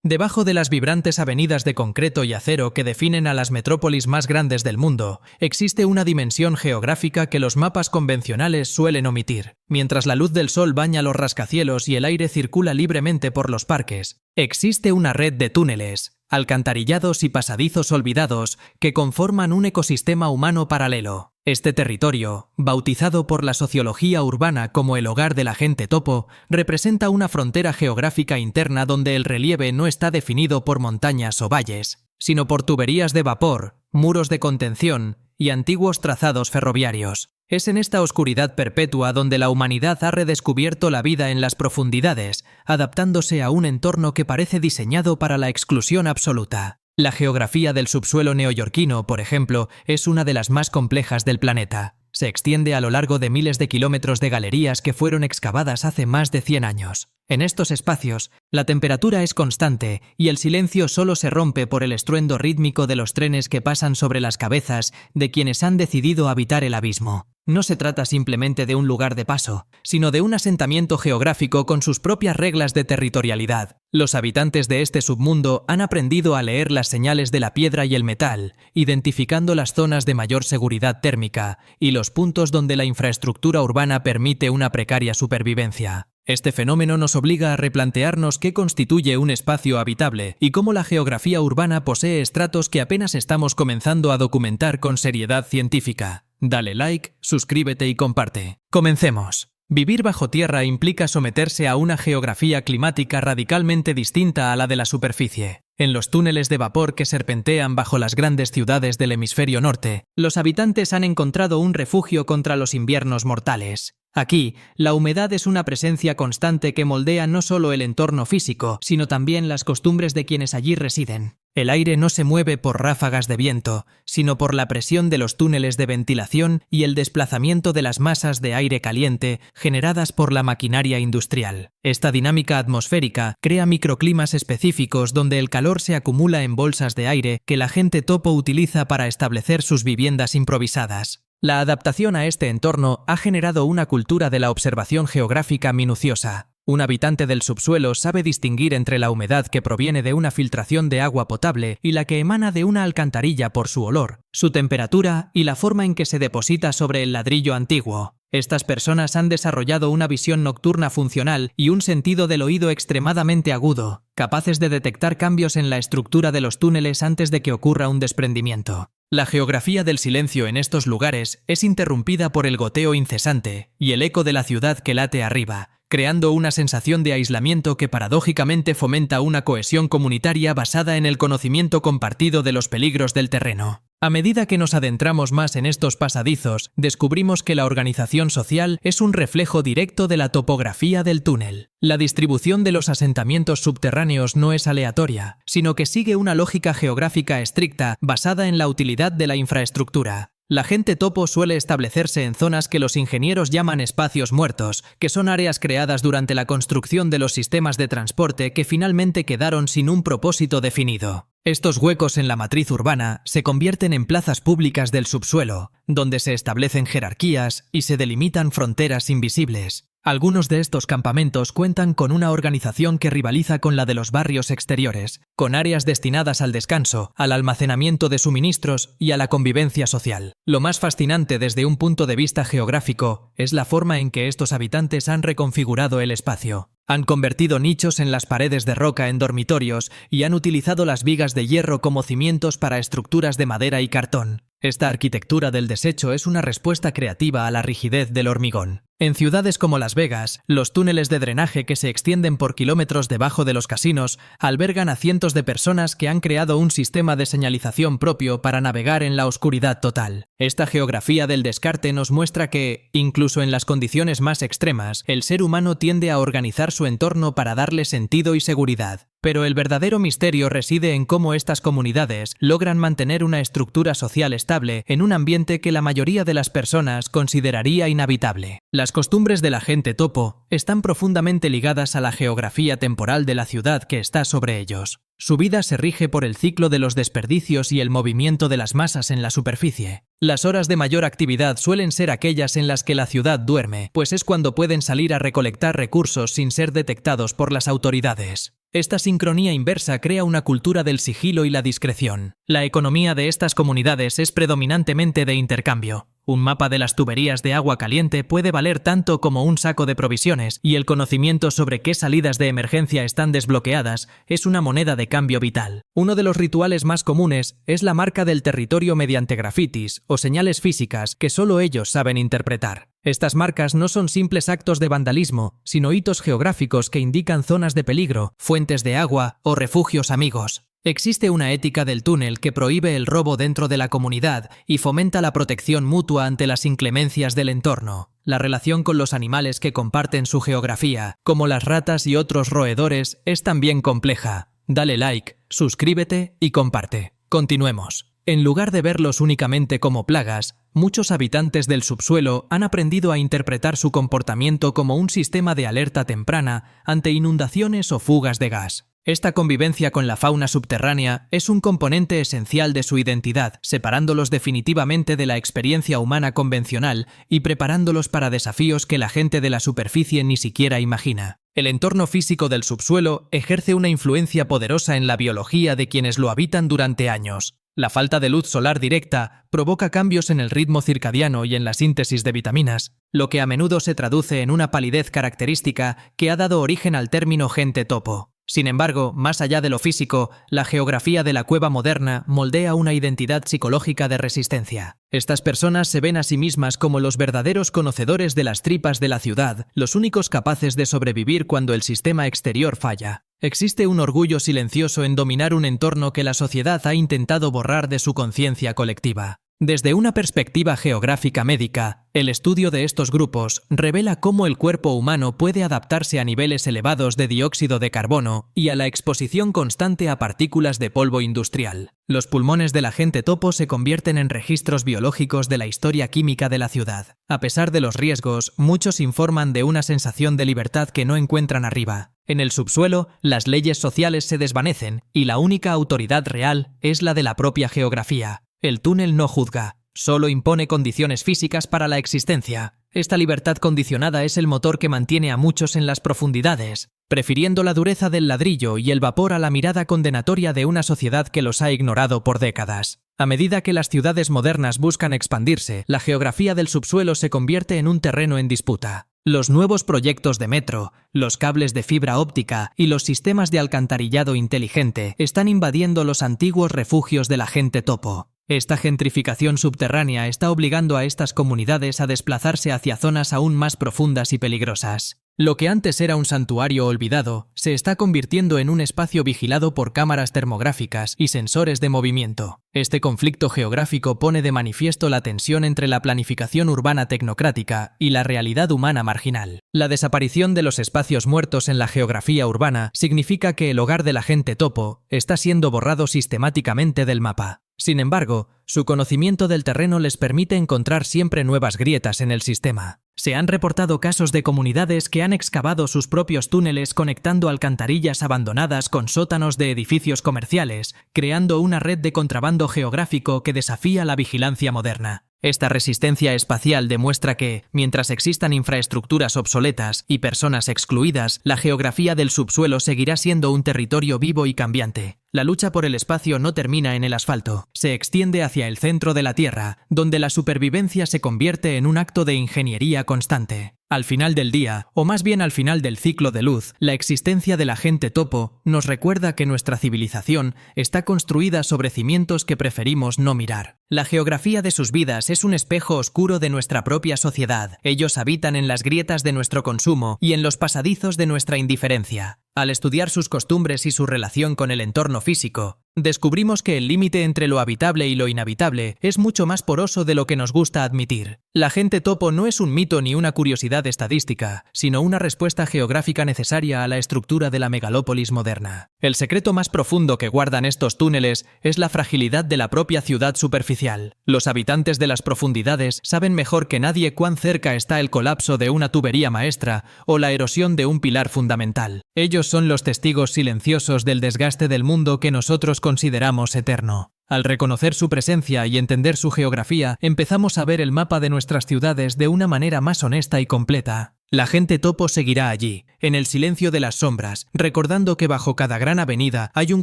Debajo de las vibrantes avenidas de concreto y acero que definen a las metrópolis más grandes del mundo, existe una dimensión geográfica que los mapas convencionales suelen omitir. Mientras la luz del sol baña los rascacielos y el aire circula libremente por los parques, existe una red de túneles, alcantarillados y pasadizos olvidados que conforman un ecosistema humano paralelo. Este territorio, bautizado por la sociología urbana como el hogar de la gente topo, representa una frontera geográfica interna donde el relieve no está definido por montañas o valles, sino por tuberías de vapor, muros de contención y antiguos trazados ferroviarios. Es en esta oscuridad perpetua donde la humanidad ha redescubierto la vida en las profundidades, adaptándose a un entorno que parece diseñado para la exclusión absoluta. La geografía del subsuelo neoyorquino, por ejemplo, es una de las más complejas del planeta. Se extiende a lo largo de miles de kilómetros de galerías que fueron excavadas hace más de 100 años. En estos espacios, la temperatura es constante y el silencio solo se rompe por el estruendo rítmico de los trenes que pasan sobre las cabezas de quienes han decidido habitar el abismo. No se trata simplemente de un lugar de paso, sino de un asentamiento geográfico con sus propias reglas de territorialidad. Los habitantes de este submundo han aprendido a leer las señales de la piedra y el metal, identificando las zonas de mayor seguridad térmica y los puntos donde la infraestructura urbana permite una precaria supervivencia. Este fenómeno nos obliga a replantearnos qué constituye un espacio habitable y cómo la geografía urbana posee estratos que apenas estamos comenzando a documentar con seriedad científica. Dale like, suscríbete y comparte. ¡Comencemos! Vivir bajo tierra implica someterse a una geografía climática radicalmente distinta a la de la superficie. En los túneles de vapor que serpentean bajo las grandes ciudades del hemisferio norte, los habitantes han encontrado un refugio contra los inviernos mortales. Aquí, la humedad es una presencia constante que moldea no solo el entorno físico, sino también las costumbres de quienes allí residen. El aire no se mueve por ráfagas de viento, sino por la presión de los túneles de ventilación y el desplazamiento de las masas de aire caliente generadas por la maquinaria industrial. Esta dinámica atmosférica crea microclimas específicos donde el calor se acumula en bolsas de aire que la gente topo utiliza para establecer sus viviendas improvisadas. La adaptación a este entorno ha generado una cultura de la observación geográfica minuciosa. Un habitante del subsuelo sabe distinguir entre la humedad que proviene de una filtración de agua potable y la que emana de una alcantarilla por su olor, su temperatura y la forma en que se deposita sobre el ladrillo antiguo. Estas personas han desarrollado una visión nocturna funcional y un sentido del oído extremadamente agudo, capaces de detectar cambios en la estructura de los túneles antes de que ocurra un desprendimiento. La geografía del silencio en estos lugares es interrumpida por el goteo incesante y el eco de la ciudad que late arriba, creando una sensación de aislamiento que paradójicamente fomenta una cohesión comunitaria basada en el conocimiento compartido de los peligros del terreno. A medida que nos adentramos más en estos pasadizos, descubrimos que la organización social es un reflejo directo de la topografía del túnel. La distribución de los asentamientos subterráneos no es aleatoria, sino que sigue una lógica geográfica estricta basada en la utilidad de la infraestructura. La gente topo suele establecerse en zonas que los ingenieros llaman espacios muertos, que son áreas creadas durante la construcción de los sistemas de transporte que finalmente quedaron sin un propósito definido. Estos huecos en la matriz urbana se convierten en plazas públicas del subsuelo, donde se establecen jerarquías y se delimitan fronteras invisibles. Algunos de estos campamentos cuentan con una organización que rivaliza con la de los barrios exteriores, con áreas destinadas al descanso, al almacenamiento de suministros y a la convivencia social. Lo más fascinante desde un punto de vista geográfico es la forma en que estos habitantes han reconfigurado el espacio. Han convertido nichos en las paredes de roca en dormitorios y han utilizado las vigas de hierro como cimientos para estructuras de madera y cartón. Esta arquitectura del desecho es una respuesta creativa a la rigidez del hormigón. En ciudades como Las Vegas, los túneles de drenaje que se extienden por kilómetros debajo de los casinos albergan a cientos de personas que han creado un sistema de señalización propio para navegar en la oscuridad total. Esta geografía del descarte nos muestra que, incluso en las condiciones más extremas, el ser humano tiende a organizar su entorno para darle sentido y seguridad. Pero el verdadero misterio reside en cómo estas comunidades logran mantener una estructura social estable en un ambiente que la mayoría de las personas consideraría inhabitable. Las costumbres de la gente topo están profundamente ligadas a la geografía temporal de la ciudad que está sobre ellos. Su vida se rige por el ciclo de los desperdicios y el movimiento de las masas en la superficie. Las horas de mayor actividad suelen ser aquellas en las que la ciudad duerme, pues es cuando pueden salir a recolectar recursos sin ser detectados por las autoridades. Esta sincronía inversa crea una cultura del sigilo y la discreción. La economía de estas comunidades es predominantemente de intercambio. Un mapa de las tuberías de agua caliente puede valer tanto como un saco de provisiones, y el conocimiento sobre qué salidas de emergencia están desbloqueadas es una moneda de cambio vital. Uno de los rituales más comunes es la marca del territorio mediante grafitis o señales físicas que solo ellos saben interpretar. Estas marcas no son simples actos de vandalismo, sino hitos geográficos que indican zonas de peligro, fuentes de agua o refugios amigos. Existe una ética del túnel que prohíbe el robo dentro de la comunidad y fomenta la protección mutua ante las inclemencias del entorno. La relación con los animales que comparten su geografía, como las ratas y otros roedores, es también compleja. Dale like, suscríbete y comparte. Continuemos. En lugar de verlos únicamente como plagas, muchos habitantes del subsuelo han aprendido a interpretar su comportamiento como un sistema de alerta temprana ante inundaciones o fugas de gas. Esta convivencia con la fauna subterránea es un componente esencial de su identidad, separándolos definitivamente de la experiencia humana convencional y preparándolos para desafíos que la gente de la superficie ni siquiera imagina. El entorno físico del subsuelo ejerce una influencia poderosa en la biología de quienes lo habitan durante años. La falta de luz solar directa provoca cambios en el ritmo circadiano y en la síntesis de vitaminas, lo que a menudo se traduce en una palidez característica que ha dado origen al término gente topo. Sin embargo, más allá de lo físico, la geografía de la cueva moderna moldea una identidad psicológica de resistencia. Estas personas se ven a sí mismas como los verdaderos conocedores de las tripas de la ciudad, los únicos capaces de sobrevivir cuando el sistema exterior falla. Existe un orgullo silencioso en dominar un entorno que la sociedad ha intentado borrar de su conciencia colectiva. Desde una perspectiva geográfica médica, el estudio de estos grupos revela cómo el cuerpo humano puede adaptarse a niveles elevados de dióxido de carbono y a la exposición constante a partículas de polvo industrial. Los pulmones de la gente topo se convierten en registros biológicos de la historia química de la ciudad. A pesar de los riesgos, muchos informan de una sensación de libertad que no encuentran arriba. En el subsuelo, las leyes sociales se desvanecen y la única autoridad real es la de la propia geografía. El túnel no juzga, solo impone condiciones físicas para la existencia. Esta libertad condicionada es el motor que mantiene a muchos en las profundidades, prefiriendo la dureza del ladrillo y el vapor a la mirada condenatoria de una sociedad que los ha ignorado por décadas. A medida que las ciudades modernas buscan expandirse, la geografía del subsuelo se convierte en un terreno en disputa. Los nuevos proyectos de metro, los cables de fibra óptica y los sistemas de alcantarillado inteligente están invadiendo los antiguos refugios de la gente topo. Esta gentrificación subterránea está obligando a estas comunidades a desplazarse hacia zonas aún más profundas y peligrosas. Lo que antes era un santuario olvidado se está convirtiendo en un espacio vigilado por cámaras termográficas y sensores de movimiento. Este conflicto geográfico pone de manifiesto la tensión entre la planificación urbana tecnocrática y la realidad humana marginal. La desaparición de los espacios muertos en la geografía urbana significa que el hogar de la gente topo está siendo borrado sistemáticamente del mapa. Sin embargo, su conocimiento del terreno les permite encontrar siempre nuevas grietas en el sistema. Se han reportado casos de comunidades que han excavado sus propios túneles conectando alcantarillas abandonadas con sótanos de edificios comerciales, creando una red de contrabando geográfico que desafía la vigilancia moderna. Esta resistencia espacial demuestra que, mientras existan infraestructuras obsoletas y personas excluidas, la geografía del subsuelo seguirá siendo un territorio vivo y cambiante. La lucha por el espacio no termina en el asfalto, se extiende hacia el centro de la Tierra, donde la supervivencia se convierte en un acto de ingeniería constante. Al final del día, o más bien al final del ciclo de luz, la existencia de la gente topo nos recuerda que nuestra civilización está construida sobre cimientos que preferimos no mirar. La geografía de sus vidas es un espejo oscuro de nuestra propia sociedad. Ellos habitan en las grietas de nuestro consumo y en los pasadizos de nuestra indiferencia. Al estudiar sus costumbres y su relación con el entorno físico, descubrimos que el límite entre lo habitable y lo inhabitable es mucho más poroso de lo que nos gusta admitir. La gente topo no es un mito ni una curiosidad estadística, sino una respuesta geográfica necesaria a la estructura de la megalópolis moderna. El secreto más profundo que guardan estos túneles es la fragilidad de la propia ciudad superficial. Los habitantes de las profundidades saben mejor que nadie cuán cerca está el colapso de una tubería maestra o la erosión de un pilar fundamental. Ellos son los testigos silenciosos del desgaste del mundo que nosotros consideramos eterno. Al reconocer su presencia y entender su geografía, empezamos a ver el mapa de nuestras ciudades de una manera más honesta y completa. La gente topo seguirá allí, en el silencio de las sombras, recordando que bajo cada gran avenida hay un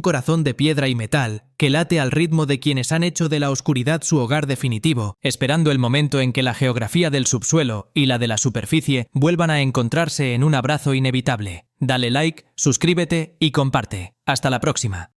corazón de piedra y metal que late al ritmo de quienes han hecho de la oscuridad su hogar definitivo, esperando el momento en que la geografía del subsuelo y la de la superficie vuelvan a encontrarse en un abrazo inevitable. Dale like, suscríbete y comparte. Hasta la próxima.